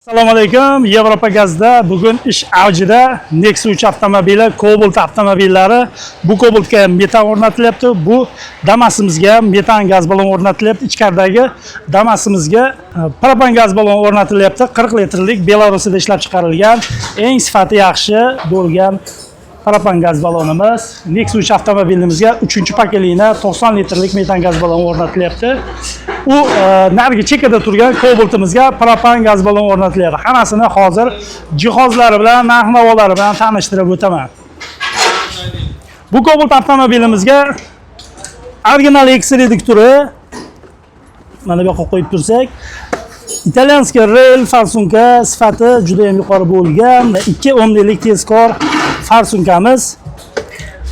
Assalomu alaykum. Yevropa gazda bugun ish avjida Nexus 3 avtomobili, Cobalt avtomobillari. Bu Cobaltga metan o'rnatilyapti. Bu Damasimizga metan gaz ballon o'rnatilyapti. Ichkaridagi Damasimizga propan gaz ballon o'rnatilyapti. 40 litrlik Belarusda ishlab chiqarilgan, eng sifati yaxshi bo'lgan propan gaz ballonimiz. Nexus 3 avtomobilimizga 3-pakelikni 90 litrlik metan gaz ballon o'rnatilyapti. U narigi chekada turgan Cobaltimizga propan gaz ballon o'rnatilyapti. Hammasini hozir jihozlari bilan, narx-navolari bilan tanishtirib o'taman. Bu Cobalt avtomobilimizga original X reduktori mana bu yoqqa qo'yib tursak, italyanskiy rail farsunka sifati juda ham yuqori bo'lgan 2 ohmlik tezkor farsunkamiz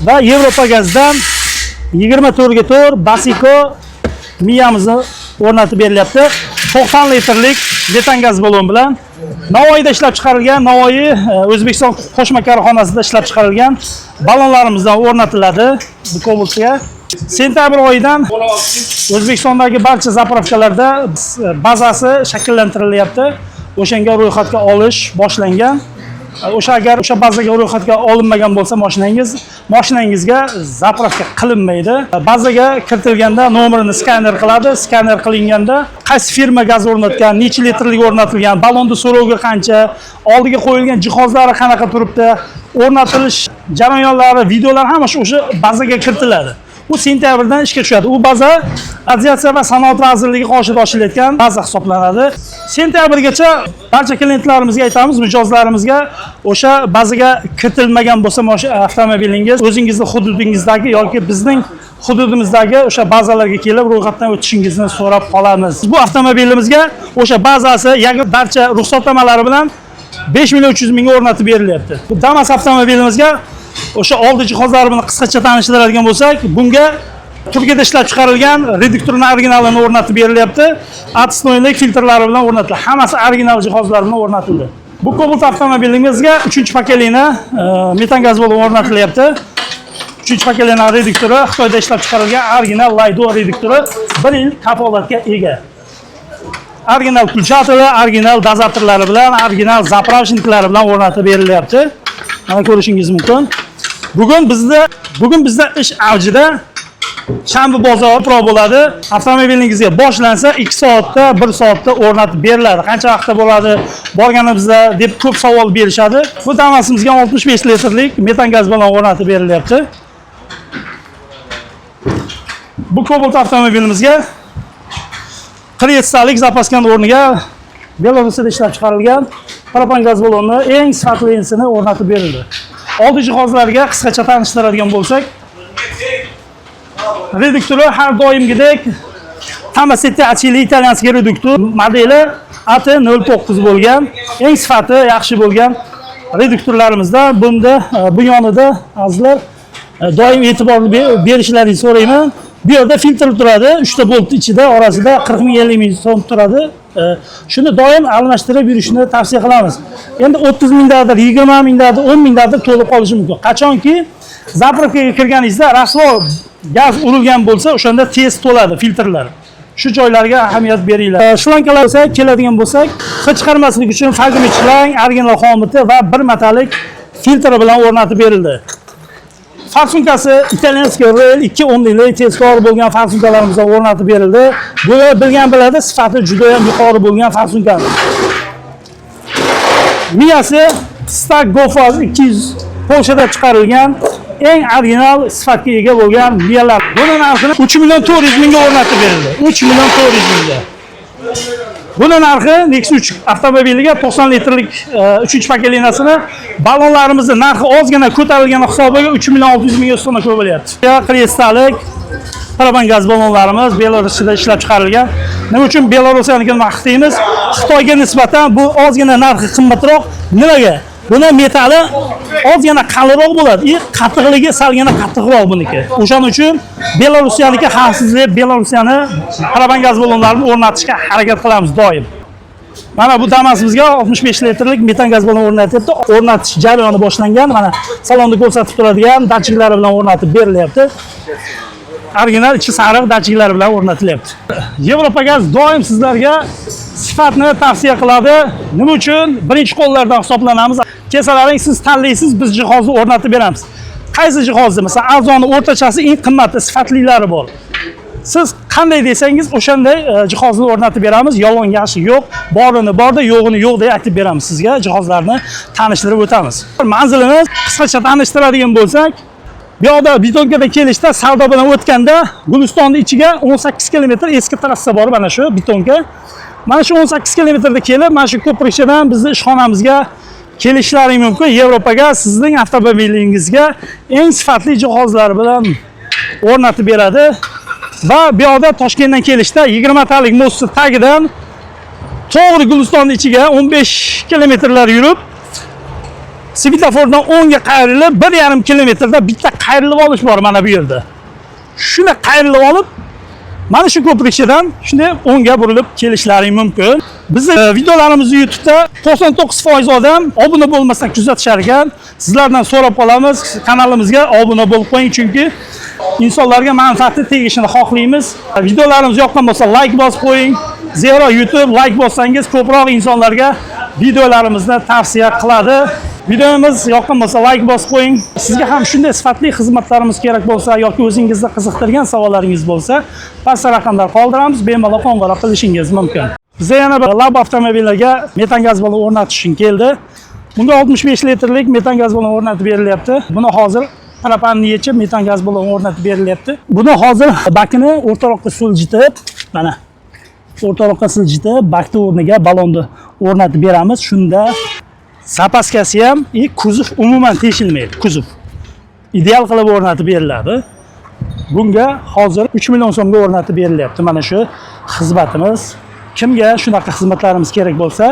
va Yevropa gazdan 24 ga 4 Basico miyamizni o'rnatib berilyapti. 90 litrlik metan gaz ballon bilan Navoiyda ishlab chiqarilgan, Navoiy O'zbekiston qo'shma korxonasida ishlab chiqarilgan ballonlarimizdan o'rnatiladi bu Cobaltga. Sentabr oyidan O'zbekistondagi barcha zapravkalarda bazasi shakllantirilyapti. O'shanga ro'yxatga olish boshlangan. Agar o'sha bazaga ro'yxatga olinmagan bo'lsa mashinangizga zapravka qilinmaydi. Bazaga kiritilganda nomerini skaner qiladi. Skaner qilinganda qaysi firma gaz o'rnatgan, necha litrlik o'rnatilgan, ballonda so'rovga qancha, oldiga qo'yilgan jihozlari qanaqa turibdi, o'rnatilish jarayonlari, videolar hammasi o'sha bazaga kiritiladi. Bu sentabrdan ishga tushadi. U baza Aviatsiya va sanoat vazirligi qoshida ochilayotgan baza hisoblanadi. Sentabrgacha barcha klientlarimizga aytamiz, mijozlarimizga o'sha bazaga kiritilmagan bo'lsa avtomobilingiz o'zingizning hududingizdagi yoki bizning hududimizdagi o'sha bazalarga kelib ro'yxatdan o'tishingizni so'rab qolamiz. Bu avtomobilimizga o'sha bazasi barcha ruxsatnomalari bilan 5.300.000 ga o'rnatib berilyapti. Bu Damas avtomobilimizga o'sha oldi jihozlari bilan qisqacha tanishtiradigan bo'lsak, bunga Turkiyada ishlab chiqarilgan reduktorning originalini o'rnatib berilyapti. Atstoylik filtrlari bilan o'rnatildi. Hammasi original jihozlar bilan o'rnatildi. Bu Cobalt avtomobilimizga 3-pakelikni metan gaz ballon o'rnatilyapti. 3-pakelikning reduktori Xitoyda ishlab chiqarilgan original Lido reduktori 1 yil kafolatga ega. Original pulchatori, original dozatorlari bilan, original zapravshniklari bilan o'rnatib berilyapti. Mana ko'rishingiz mumkin. Bugun bizda ish avjida shanba bozor pro bo'ladi. Avtomobilingizga boshlansa 2 soatda, 1 soatda o'rnatib beriladi. Qancha vaqtda bo'ladi borganimizda deb ko'p savol berishadi. Bu Damasimizga 65 litrlik metan gaz ballon o'rnatib berilyapti. Bu Cobalt avtomobilimizga 40 stalik zapaskan o'rniga Belarusda ishlab chiqarilgan propan gaz ballonni eng sifatlisini o'rnatib berildi. Oldi jihozlarga qisqacha tanishtiradigan bo'lsak, reduktori har doimgidek Tamasetti Achili italyanskiy reduktor modeli AT09 bo'lgan, eng sifati yaxshi bo'lgan reduktorlarimizda. Bunda bu yonida azizlar doim e'tibor berishlaringizni so'rayman. Bu yerda filtr turadi, 3 ta bolt ichida, orasida 40.000-50.000 so'm turadi. Shuni doim almashtirib yurishni tavsiya qilamiz. Endi 30.000 dadir, 20.000 dadir, 10.000 dadir to'lib qolishi mumkin. Qachonki zapravkaga kirganingizda rasvo gaz urilgan bo'lsa, o'shanda tez to'ladi filtrlar. Shu joylarga ahamiyat beringlar. Shlankalar esa keladigan bo'lsak, hid chiqarmaslik uchun Fagmi shlang, original xomiti va bir metalik filtr bilan o'rnatib berildi. Farsunkasi italyanskiy rail 2 ohmlik tezkor bo'lgan farsunkalarimizdan o'rnatib berildi. Bu bilgan biladi, sifati juda ham yuqori bo'lgan farsunka. Miyasi Stag Gofaz 200 Polshada chiqarilgan eng original sifatga ega bo'lgan miyalar. Buning narxi 3.400.000 ga o'rnatib berildi. 3.400.000 ga. Buning narxi Nexus 3 avtomobiliga 90 litrlik 3-pakelinasini ballonlarimizning narxi ozgina ko'tarilgani hisobiga 3.600.000 ga so'na ko'rilyapti. Kristalik propan gaz ballonlarimiz Belarusda ishlab chiqarilgan. Nima uchun Belarusyanikini maqtaymiz? Xitoyga nisbatan bu ozgina narxi qimmatroq. Nimaga? Buni metali ozgina qalinroq bo'ladi. Qattiqligi salgina qattiqroq buniki. O'shaning uchun Belarusyaniki xavfsizlik, Belarusiyani propan gaz ballonlarini o'rnatishga harakat qilamiz doim. Mana bu Damasimizga 65 litrlik metan gaz ballon o'rnatyapti. O'rnatish jarayoni boshlangan. Mana salonda ko'rsatib turadigan datchiklari bilan o'rnatib berilyapti. original ichi sariq datchiklar bilan o'rnatilyapti. Yevropa gaz doim sizlarga sifatni tavsiya qiladi. Nima uchun? Birinchi qo'llardan hisoblanamiz. Kelsalaring siz tanlaysiz, biz jihozni o'rnatib beramiz. Qaysi jihozni? Masalan, arzoni, o'rtachasi, eng qimmati, sifatlilari bor. Siz qanday desangiz, o'shanday jihozni o'rnatib beramiz. Yolg'on gashi yo'q, borini borda, yo'g'ini yo'q deb aytib beramiz sizga. Jihozlarni tanishtirib o'tamiz. Manzilimiz qisqacha tanishtiradigan bo'lsak, bu yoqda Bitonkadan kelishda savdo bilan o'tganda Gulistonni ichiga 18 kilometr eski trassa bor, mana shu Bitonka. Mana shu 18 kilometrda kelib, mana shu ko'prikchadan bizni ishxonamizga kelishlaring mumkin. Yevropaga sizning avtomobilingizga eng sifatli jihozlar bilan o'rnatib beradi. Va bu yoqda Toshkentdan kelishda 20 talik mostning tagidan to'g'ri Gulistonning ichiga 15 kilometrlar yurib, svetofordan o'ngga qayrilib, 1,5 kilometrda bitta qayrilib olish bor mana bu yerda. Shuni qayrilib olib, mana shu ko'prikchadan shunday o'ngga burilib kelishlaring mumkin. Bizning videolarimizni YouTube'da 99% odam obuna bo'lmasdan kuzatishar ekan. Sizlardan so'rab qolamiz, kanalimizga obuna bo'lib qo'ying, chunki insonlarga manfaati tegishini xohlaymiz. Videolarimiz yoqqan bo'lsa like bosib qo'ying. Zero YouTube like bossangiz ko'proq insonlarga videolarimizni tavsiya qiladi. Videomiz yoqqan bo'lsa like bosib qo'ying. Sizga ham shunday sifatli xizmatlarimiz kerak bo'lsa yoki o'zingizni qiziqtirgan savollaringiz bo'lsa, pastda raqamlar qoldiramiz, bemalol qo'ng'iroq qilishingiz mumkin. Bizga yana bir Lab avtomobillarga metan gaz balon o'rnatish uchun keldi. Bunga 65 litrlik metan gaz balon o'rnatib berilyapti. Buni hozir propanni yechib metan gaz balon o'rnatib berilyapti. Buni hozir bakini o'rtaroqqa siljitib, mana o'rtaroqqa siljitib, bakni o'rniga balonni o'rnatib beramiz. Shunda zapaskasi ham, kuzov umuman teshilmaydi. Kuzov ideal qilib o'rnatib beriladi. Bunga hozir 3 million so'mga o'rnatib berilyapti. Mana shu xizmatimiz. Kimga shunaqa xizmatlarimiz kerak bo'lsa,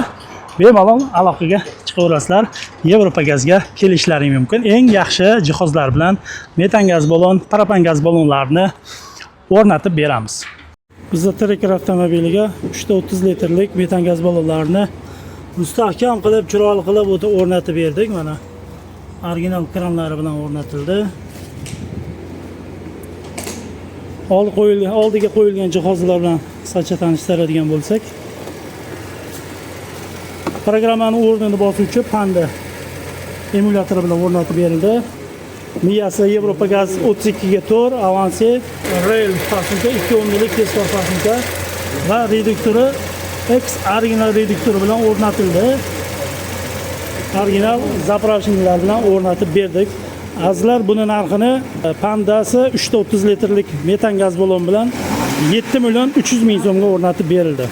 bemalol aloqaga chiqaverasizlar. Yevropa gazga kelishlaring mumkin. Eng yaxshi jihozlar bilan metan gaz balon, propan gaz balonlarini o'rnatib beramiz. Bizda Tracker avtomobiliga 330 litrlik metan gaz balonlarini mustahkam qilib, chiroyli qilib o'rnatib berdik. Mana original kranlari bilan o'rnatildi. Oldiga qo'yilgan jihozlar bilan qisqacha tanishtiradigan bo'lsak, programmani o'rnini bosuvchi panda emulyatori bilan o'rnatib berildi. Miyasi Yevropa gaz 32 ga 4, avansi rail fasilka 2 o'rnlik tezkor fasilka va reduktori X original reduktori bilan o'rnatildi. Original zapravочниклар bilan o'rnatib berdik. Azizlar, buni narxini pandasi 330 litrlik metan gaz balon bilan 7 million 300 ming so'mga o'rnatib berildi.